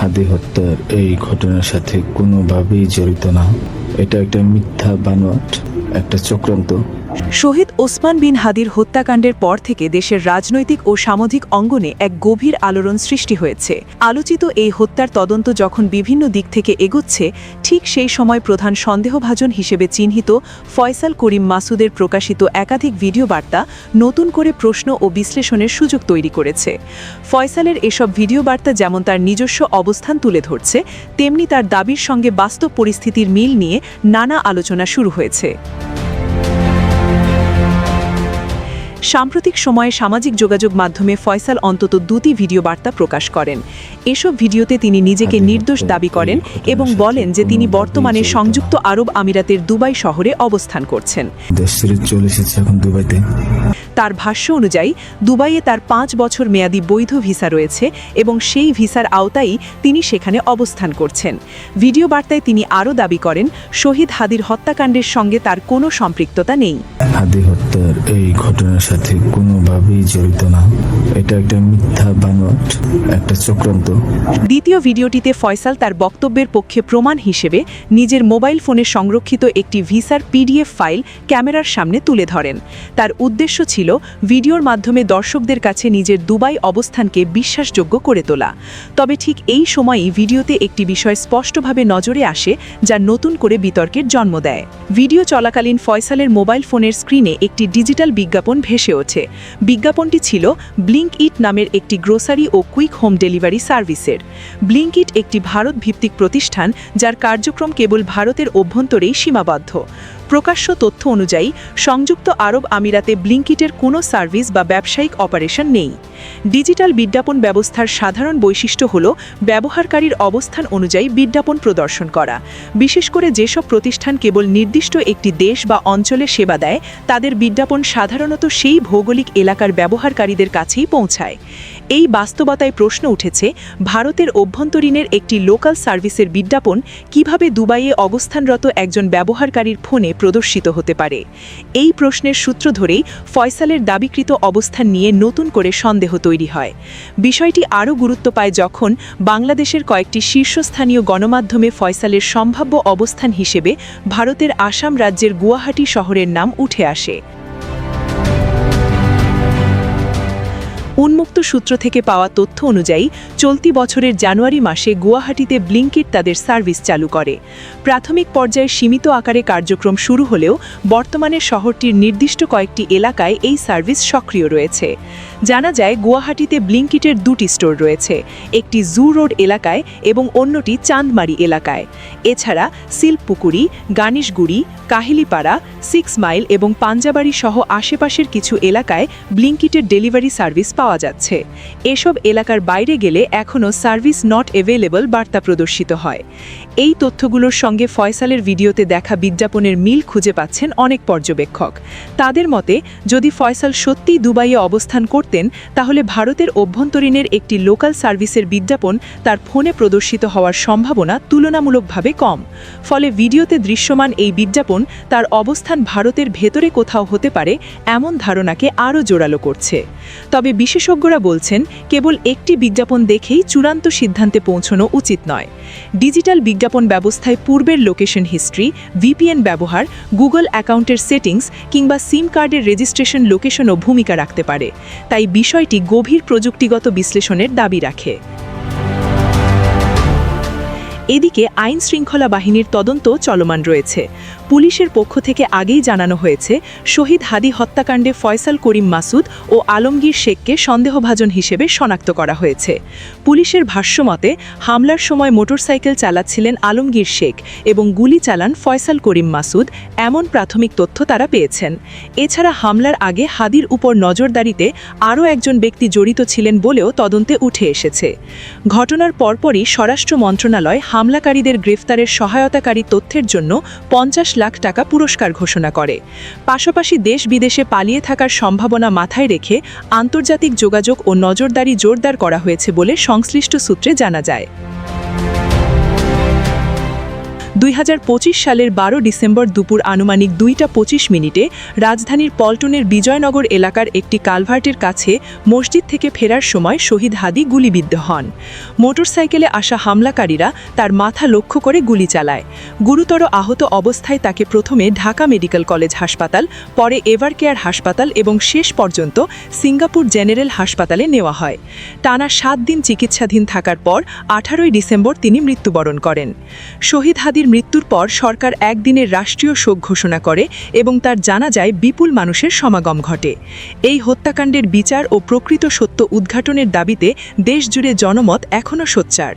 হাদি হত্যার এই ঘটনার সাথে কোনোভাবেই জড়িত না। এটা একটা মিথ্যা বানোয়াট, একটা চক্রান্ত। শহীদ ওসমান বিন হাদির হত্যাকাণ্ডের পর থেকে দেশের রাজনৈতিক ও সামাজিক অঙ্গনে এক গভীর আলোড়ন সৃষ্টি হয়েছে। আলোচিত এই হত্যার তদন্ত যখন বিভিন্ন দিক থেকে এগোচ্ছে, ঠিক সেই সময় প্রধান সন্দেহভাজন হিসেবে চিহ্নিত ফয়সাল করিম মাসুদের প্রকাশিত একাধিক ভিডিও বার্তা নতুন করে প্রশ্ন ও বিশ্লেষণের সুযোগ তৈরি করেছে। ফয়সালের এসব ভিডিও বার্তা যেমন তার নিজস্ব অবস্থান তুলে ধরছে, তেমনি তার দাবির সঙ্গে বাস্তব পরিস্থিতির মিল নিয়ে নানা আলোচনা শুরু হয়েছে। সাম্প্রতিক সময়ে সামাজিক যোগাযোগ মাধ্যমে ফয়সাল অন্তত দুটি ভিডিও বার্তা প্রকাশ করেন। এসব ভিডিওতে তিনি নিজেকে নির্দোষ দাবি করেন এবং বলেন যে তিনি বর্তমানে সংযুক্ত আরব আমিরাতের দুবাই শহরে অবস্থান করছেন। তার ভাষ্য অনুযায়ী দুবাইয়ে তার 5 বছর মেয়াদী বৈধ ভিসা রয়েছে এবং সেই ভিসার আওতায় তিনি সেখানে অবস্থান করছেন। ভিডিও বার্তায় তিনি আরও দাবি করেন শহীদ হাদির হত্যাকাণ্ডের সঙ্গে তার কোনো সম্পৃক্ততা নেই। হাদি হত্যার এই ঘটনার সাথে কোনোভাবেই জড়িত না। এটা একটা মিথ্যা বানোয়াট, একটা চক্রান্ত। দ্বিতীয় ভিডিওটিতে ফয়সাল তার বক্তব্যের পক্ষে প্রমাণ হিসেবে নিজের মোবাইল ফোনে সংরক্ষিত একটি ভিসার পিডিএফ ফাইল ক্যামেরার সামনে তুলে ধরেন। তার উদ্দেশ্য ছিল ভিডিওর মাধ্যমে দর্শকদের কাছে নিজের দুবাই অবস্থানকে বিশ্বাসযোগ্য করে তোলা। তবে ঠিক এই সময়ই ভিডিওতে একটি বিষয় স্পষ্টভাবে নজরে আসে, যা নতুন করে বিতর্কের জন্ম দেয়। ভিডিও চলাকালীন ফয়সালের মোবাইল ফোনের স্ক্রিনে একটি ডিজিটাল বিজ্ঞাপন ভেসে ওঠে। বিজ্ঞাপনটি ছিল ব্লিঙ্কইট নামের একটি গ্রোসারি ও কুইক হোম ডেলিভারি সার্ভিসের। ব্লিঙ্কইট একটি ভারত ভিত্তিক প্রতিষ্ঠান, যার কার্যক্রম কেবল ভারতের অভ্যন্তরেই সীমাবদ্ধ। প্রকাশ্য তথ্য অনুযায়ী সংযুক্ত আরব আমিরাতে ব্লিঙ্কইটের কোনো সার্ভিস বা ব্যবসায়িক অপারেশন নেই। ডিজিটাল বিজ্ঞাপন ব্যবস্থার সাধারণ বৈশিষ্ট্য হল ব্যবহারকারীর অবস্থান অনুযায়ী বিজ্ঞাপন প্রদর্শন করা। বিশেষ করে যেসব প্রতিষ্ঠান কেবল নির্দিষ্ট একটি দেশ বা অঞ্চলে সেবা দেয়, তাদের বিজ্ঞাপন সাধারণত সেই ভৌগোলিক এলাকার ব্যবহারকারীদের কাছেই পৌঁছায়। এই বাস্তবতায় প্রশ্ন উঠেছে, ভারতের অভ্যন্তরীণের একটি লোকাল সার্ভিসের বিজ্ঞাপন কিভাবে দুবাইয়ে অবস্থানরত একজন ব্যবহারকারীর ফোনে প্রদর্শিত হতে পারে? এই প্রশ্নের সূত্র ধরেই ফয়সালের দাবিকৃত অবস্থান নিয়ে নতুন করে সন্দেহ তৈরি হয়। বিষয়টি আরও গুরুত্ব পায় যখন বাংলাদেশের কয়েকটি শীর্ষস্থানীয় গণমাধ্যমে ফয়সালের সম্ভাব্য অবস্থান হিসেবে ভারতের আসাম রাজ্যের গুয়াহাটি শহরের নাম উঠে আসে। উন্মুক্ত সূত্র থেকে পাওয়া তথ্য অনুযায়ী চলতি বছরের জানুয়ারি মাসে গুয়াহাটিতে ব্লিঙ্কইট তাদের সার্ভিস চালু করে। প্রাথমিক পর্যায়ে সীমিত আকারে কার্যক্রম শুরু হলেও বর্তমানে শহরটির নির্দিষ্ট কয়েকটি এলাকায় এই সার্ভিস সক্রিয় রয়েছে। জানা যায়, গুয়াহাটিতে ব্লিঙ্কইটের দুটি স্টোর রয়েছে, একটি জু রোড এলাকায় এবং অন্যটি চাঁদমারি এলাকায়। এছাড়া শিলপুকুরি, গানিশগুড়ি, কাহিলিপাড়া, 6 মাইল এবং পাঞ্জাবাড়ি সহ আশেপাশের কিছু এলাকায় ব্লিঙ্কইটের ডেলিভারি সার্ভিস পাওয়া যাচ্ছে। এসব এলাকার বাইরে গেলে এখনও সার্ভিস নট অ্যাভেলেবল বার্তা প্রদর্শিত হয়। এই তথ্যগুলোর সঙ্গে ফয়সালের ভিডিওতে দেখা বিজ্ঞাপনের মিল খুঁজে পাচ্ছেন অনেক পর্যবেক্ষক। তাদের মতে, যদি ফয়সাল সত্যিই দুবাইয়ে অবস্থান করতেন, তাহলে ভারতের অভ্যন্তরীণের একটি লোকাল সার্ভিসের বিজ্ঞাপন তার ফোনে প্রদর্শিত হওয়ার সম্ভাবনা তুলনামূলকভাবে কম। ফলে ভিডিওতে দৃশ্যমান এই বিজ্ঞাপন তার অবস্থান ভারতের ভেতরে কোথাও হতে পারে এমন ধারণাকে আরও জোরালো করছে। তবে বিশেষজ্ঞরা বলছেন, কেবল একটি বিজ্ঞাপন দেখেই চূড়ান্ত সিদ্ধান্তে পৌঁছানো উচিত নয়। ডিজিটাল বিজ্ঞাপন ব্যবস্থায় পূর্বের লোকেশন হিস্ট্রি, ভিপিএন ব্যবহার, গুগল অ্যাকাউন্টের সেটিংস কিংবা সিম কার্ডের রেজিস্ট্রেশন লোকেশনও ভূমিকা রাখতে পারে। তাই বিষয়টি গভীর প্রযুক্তিগত বিশ্লেষণের দাবি রাখে। এদিকে আইন শৃঙ্খলা বাহিনীর তদন্ত চলমান রয়েছে। পুলিশের পক্ষ থেকে আগেই জানানো হয়েছে, শহীদ হাদি হত্যাকাণ্ডে ফয়সাল করিম মাসুদ ও আলমগীর শেখকে সন্দেহভাজন হিসেবে শনাক্ত করা হয়েছে। পুলিশের ভাষ্যমতে, হামলার সময় মোটরসাইকেল চালাচ্ছিলেন আলমগীর শেখ এবং গুলি চালান ফয়সাল করিম মাসুদ, এমন প্রাথমিক তথ্য তারা পেয়েছেন। এছাড়া হামলার আগে হাদির উপর নজরদারিতে আরও একজন ব্যক্তি জড়িত ছিলেন বলেও তদন্তে উঠে এসেছে। ঘটনার পরপরই স্বরাষ্ট্র মন্ত্রণালয় হামলাকারীদের গ্রেফতারের সহায়তাকারী তথ্যের জন্য 50 লাখ টাকা পুরস্কার ঘোষণা করে। পাশাপাশি দেশ বিদেশে পালিয়ে থাকার সম্ভাবনা মাথায় রেখে আন্তর্জাতিক যোগাযোগ ও নজরদারি জোরদার করা হয়েছে বলে সংশ্লিষ্ট সূত্রে জানা যায়। 2025 সালের 12 ডিসেম্বর দুপুর আনুমানিক 2:25 রাজধানীর পল্টনের বিজয়নগর এলাকার একটি কালভার্টের কাছে মসজিদ থেকে ফেরার সময় শহীদ হাদি গুলিবিদ্ধ হন। মোটরসাইকেলে আসা হামলাকারীরা তার মাথা লক্ষ্য করে গুলি চালায়। গুরুতর আহত অবস্থায় তাকে প্রথমে ঢাকা মেডিকেল কলেজ হাসপাতাল, পরে এভারকেয়ার হাসপাতাল এবং শেষ পর্যন্ত সিঙ্গাপুর জেনারেল হাসপাতালে নেওয়া হয়। টানা 7 দিন চিকিৎসাধীন থাকার পর 18 ডিসেম্বর তিনি মৃত্যুবরণ করেন। শহীদ হাদির মৃত্যুর পর সরকার একদিনের রাষ্ট্রীয় শোক ঘোষণা করে এবং তার জানাজায় বিপুল মানুষের সমাগম ঘটে। এই হত্যাকাণ্ডের বিচার ও প্রকৃত সত্য উদ্ঘাটনের দাবিতে দেশজুড়ে জনমত এখনও সোচ্চার।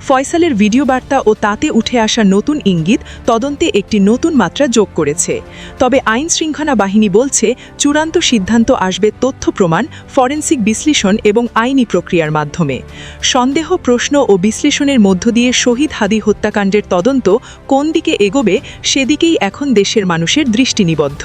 ফয়সালের ভিডিও বার্তা ও তাতে উঠে আসা নতুন ইঙ্গিত তদন্তে একটি নতুন মাত্রা যোগ করেছে। তবে আইন শৃঙ্খলা বাহিনী বলছে, চূড়ান্ত সিদ্ধান্ত আসবে তথ্য প্রমাণ, ফরেনসিক বিশ্লেষণ এবং আইনি প্রক্রিয়ার মাধ্যমে। সন্দেহ, প্রশ্ন ও বিশ্লেষণের মধ্য দিয়ে শহীদ হাদি হত্যাকাণ্ডের তদন্ত কোন দিকে এগোবে, সেদিকেই এখন দেশের মানুষের দৃষ্টি নিবদ্ধ।